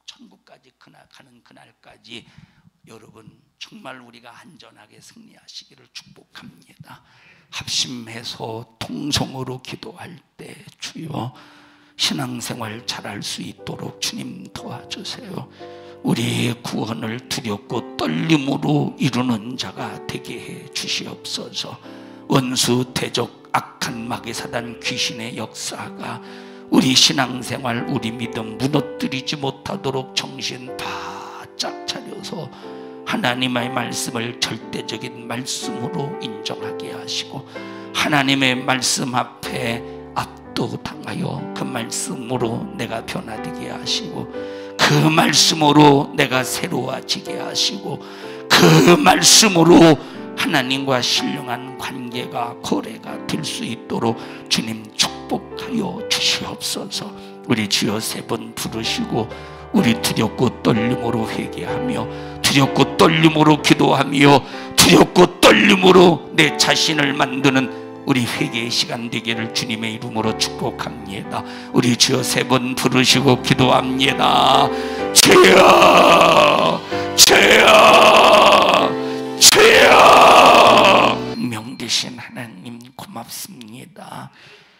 천국까지 가는 그날까지 여러분 정말 우리가 안전하게 승리하시기를 축복합니다. 합심해서 통성으로 기도할 때 주여 신앙생활 잘할 수 있도록 주님 도와주세요. 우리의 구원을 두렵고 떨림으로 이루는 자가 되게 해 주시옵소서. 원수 대적 악한 마귀 사단 귀신의 역사가 우리 신앙생활 우리 믿음 무너뜨리지 못하도록 정신 바짝 차려서 하나님의 말씀을 절대적인 말씀으로 인정하게 하시고 하나님의 말씀 앞에 압도당하여 그 말씀으로 내가 변화되게 하시고 그 말씀으로 내가 새로워지게 하시고 그 말씀으로 하나님과 신령한 관계가 거래가 될 수 있도록 주님 축복하여 주시옵소서. 우리 주여 세 번 부르시고 우리 두렵고 떨림으로 회개하며 두렵고 떨림으로 기도하며 두렵고 떨림으로 내 자신을 만드는 우리 회개의 시간 되기를 주님의 이름으로 축복합니다. 우리 주여 세 번 부르시고 기도합니다. 주여 주여 주여. 명되신 하나님 고맙습니다.